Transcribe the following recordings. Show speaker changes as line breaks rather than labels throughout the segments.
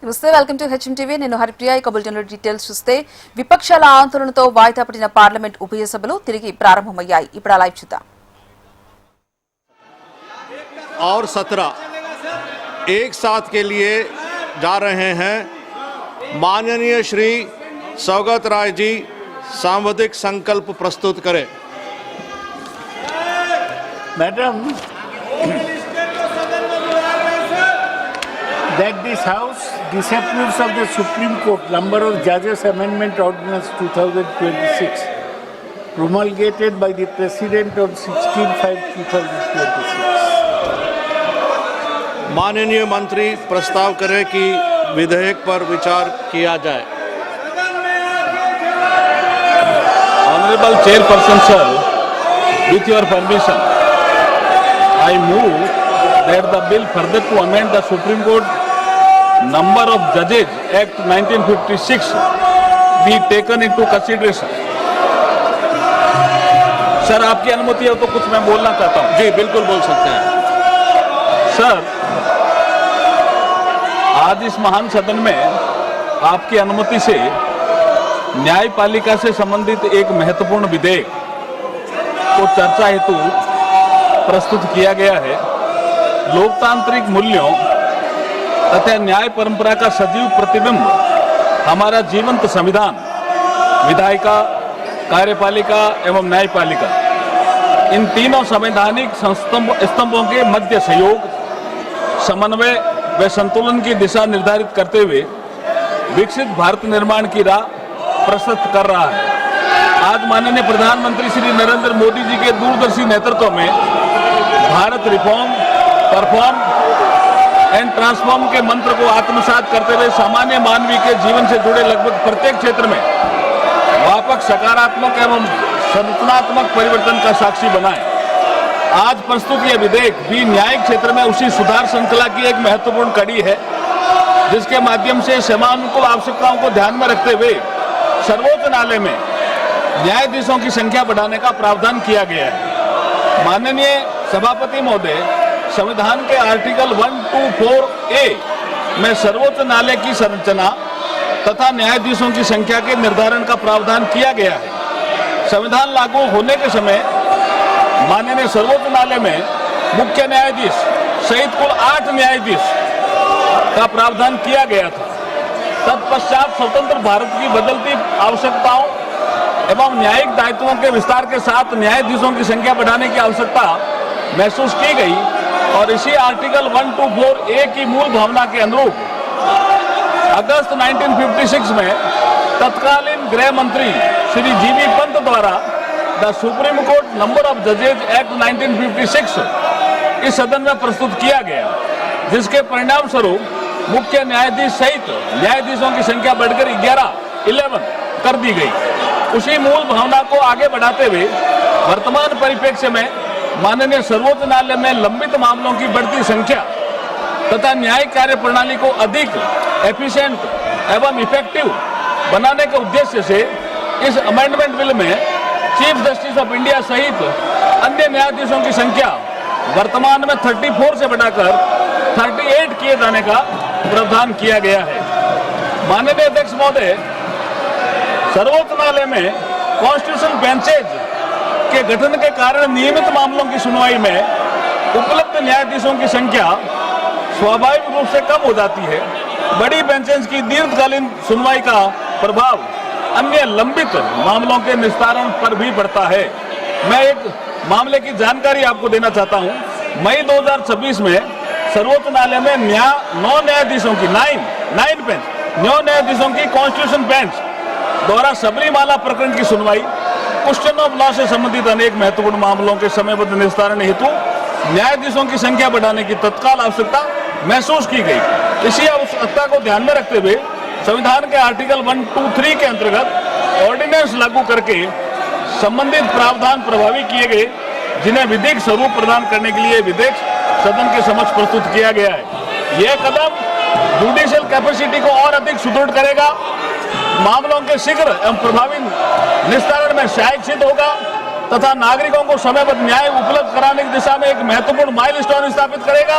నమస్తే welcome to HM TV నేను హరిప్రియ ఇక బులెటిన్ డీటెయిల్స్ చూస్తే విపక్షాల ఆందోళనతో వాయిదా పడిన పార్లమెంట్ ఉభయ సభలు తిరిగి ప్రారంభమయ్యాయి ఇప్పుడు లైవ్ చూద్దాం
और 17 एक साथ के लिए जा रहे हैं माननीय श्री सौगत राय जी सांविधिक संकल्प प्रस्तुत करें।
Madam, that this House disapproves of the Supreme Court number of judges amendment ordinance 2026 promulgated by the President on 16/5/2026.
माननीय मंत्री प्रस्ताव करें कि विधेयक पर विचार किया जाए।
Honorable Chairperson sir, with your permission, I move that the bill further to amend the Supreme Court number of judges Act 1956 be taken into consideration. Sir आपकी अनुमति है तो कुछ मैं बोलना चाहता हूँ।
जी बिल्कुल बोल सकते हैं।
सर आज इस महान सदन में आपकी अनुमति से न्यायपालिका से संबंधित एक महत्वपूर्ण विधेयक को चर्चा हेतु प्रस्तुत किया गया है। लोकतांत्रिक मूल्यों तथा न्याय परंपरा का सजीव प्रतिबिंब हमारा जीवंत संविधान, विधायिका, कार्यपालिका एवं न्यायपालिका, इन तीनों संवैधानिक स्तंभों के मध्य सहयोग, समन्वय व संतुलन की दिशा निर्धारित करते हुए विकसित भारत निर्माण की राह प्रशस्त कर रहा है। आज माननीय प्रधानमंत्री श्री नरेंद्र मोदी जी के दूरदर्शी नेतृत्व में Bharat reform, perform and transform के मंत्र को आत्मसात करते हुए सामान्य मानवीय के जीवन से जुड़े लगभग प्रत्येक क्षेत्र में व्यापक सकारात्मक एवं संरचनात्मक परिवर्तन का साक्षी बनाए। आज प्रस्तुत यह विधेयक भी न्यायिक क्षेत्र में उसी सुधार श्रृंखला की एक महत्वपूर्ण कड़ी है जिसके माध्यम से समानुकूल आवश्यकताओं को ध्यान में रखते हुए सर्वोच्च न्यायालय में न्यायाधीशों की संख्या बढ़ाने का प्रावधान किया गया है। माननीय सभापति महोदय, संविधान के आर्टिकल 124A में सर्वोच्च न्यायालय की संरचना तथा न्यायाधीशों की संख्या के निर्धारण का प्रावधान किया गया है। संविधान लागू होने के समय माननीय सर्वोच्च न्यायालय में मुख्य न्यायाधीश सहित कुल 8 न्यायाधीश का प्रावधान किया गया था। तत्पश्चात स्वतंत्र भारत की बदलती आवश्यकताओं एवं न्यायिक दायित्वों के विस्तार के साथ न्यायाधीशों की संख्या बढ़ाने की आवश्यकता महसूस की गई और इसी आर्टिकल 124A की मूल भावना के अनुरूप अगस्त 1956 में तत्कालीन गृह मंत्री श्री जीवी पंत द्वारा the supreme court number of जजेज एक्ट 1956 इस सदन में प्रस्तुत किया गया, जिसके परिणाम स्वरूप मुख्य न्यायाधीश सहित न्यायाधीशों की संख्या बढ़कर 11 कर दी गई। उसी मूल भावना को आगे बढ़ाते हुए वर्तमान परिप्रेक्ष्य में माननीय सर्वोच्च न्यायालय में लंबित मामलों की बढ़ती संख्या तथा न्यायिक कार्य प्रणाली को अधिक एफिशिएंट एवं इफेक्टिव बनाने के उद्देश्य से इस अमेंडमेंट बिल में चीफ जस्टिस ऑफ इंडिया सहित अन्य न्यायाधीशों की संख्या वर्तमान में 34 से बढ़ाकर 38 किए जाने का प्रावधान किया गया है। माननीय अध्यक्ष महोदय, सर्वोच्च न्यायालय में कॉन्स्टिट्यूशनल बेंचेज के गठन के कारण नियमित मामलों की सुनवाई में उपलब्ध न्यायाधीशों की संख्या स्वाभाविक रूप से कम हो जाती है। बड़ी बेंचेज की दीर्घकालीन सुनवाई का प्रभाव अन्य लंबित मामलों के निस्तारण पर भी पड़ता है। मैं एक मामले की जानकारी आपको देना चाहता हूं। मई 2026 में सर्वोच्च न्यायालय में 9 न्यायाधीशों की 9 न्यायाधीशों की कॉन्स्टिट्यूशन बेंच द्वारा सबरीमाला प्रकरण की सुनवाई, क्वेश्चन ऑफ लॉ से संबंधित अनेक महत्वपूर्ण मामलों के समयबद्ध निस्तारण हेतु न्यायाधीशों की संख्या बढ़ाने की तत्काल आवश्यकता महसूस की गई। इसी आवश्यकता को ध्यान में रखते हुए संविधान के आर्टिकल 123 के अंतर्गत ऑर्डिनेंस लागू करके संबंधित प्रावधान प्रभावी किए गए, जिन्हें विधिक स्वरूप प्रदान करने के लिए विधेयक सदन के समक्ष प्रस्तुत किया गया है। यह कदम जुडिशियल कैपेसिटी को और अधिक सुदृढ़ करेगा, मामलों के शीघ्र एवं प्रभावी निस्तारण में सहायक सिद्ध होगा तथा नागरिकों को समयबद्ध न्याय उपलब्ध कराने की दिशा में एक महत्वपूर्ण माइलस्टोन स्थापित करेगा।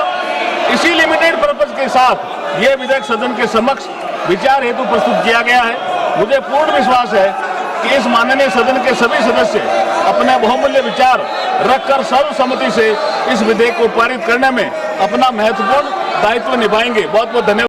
इसी लिमिटेड पर्पज के साथ ये विधेयक सदन के समक्ष विचार हेतु प्रस्तुत किया गया है। मुझे पूर्ण विश्वास है कि इस माननीय सदन के सभी सदस्य अपने बहुमूल्य विचार रखकर सर्वसम्मति से इस विधेयक को पारित करने में अपना महत्वपूर्ण दायित्व निभाएंगे। बहुत बहुत धन्यवाद।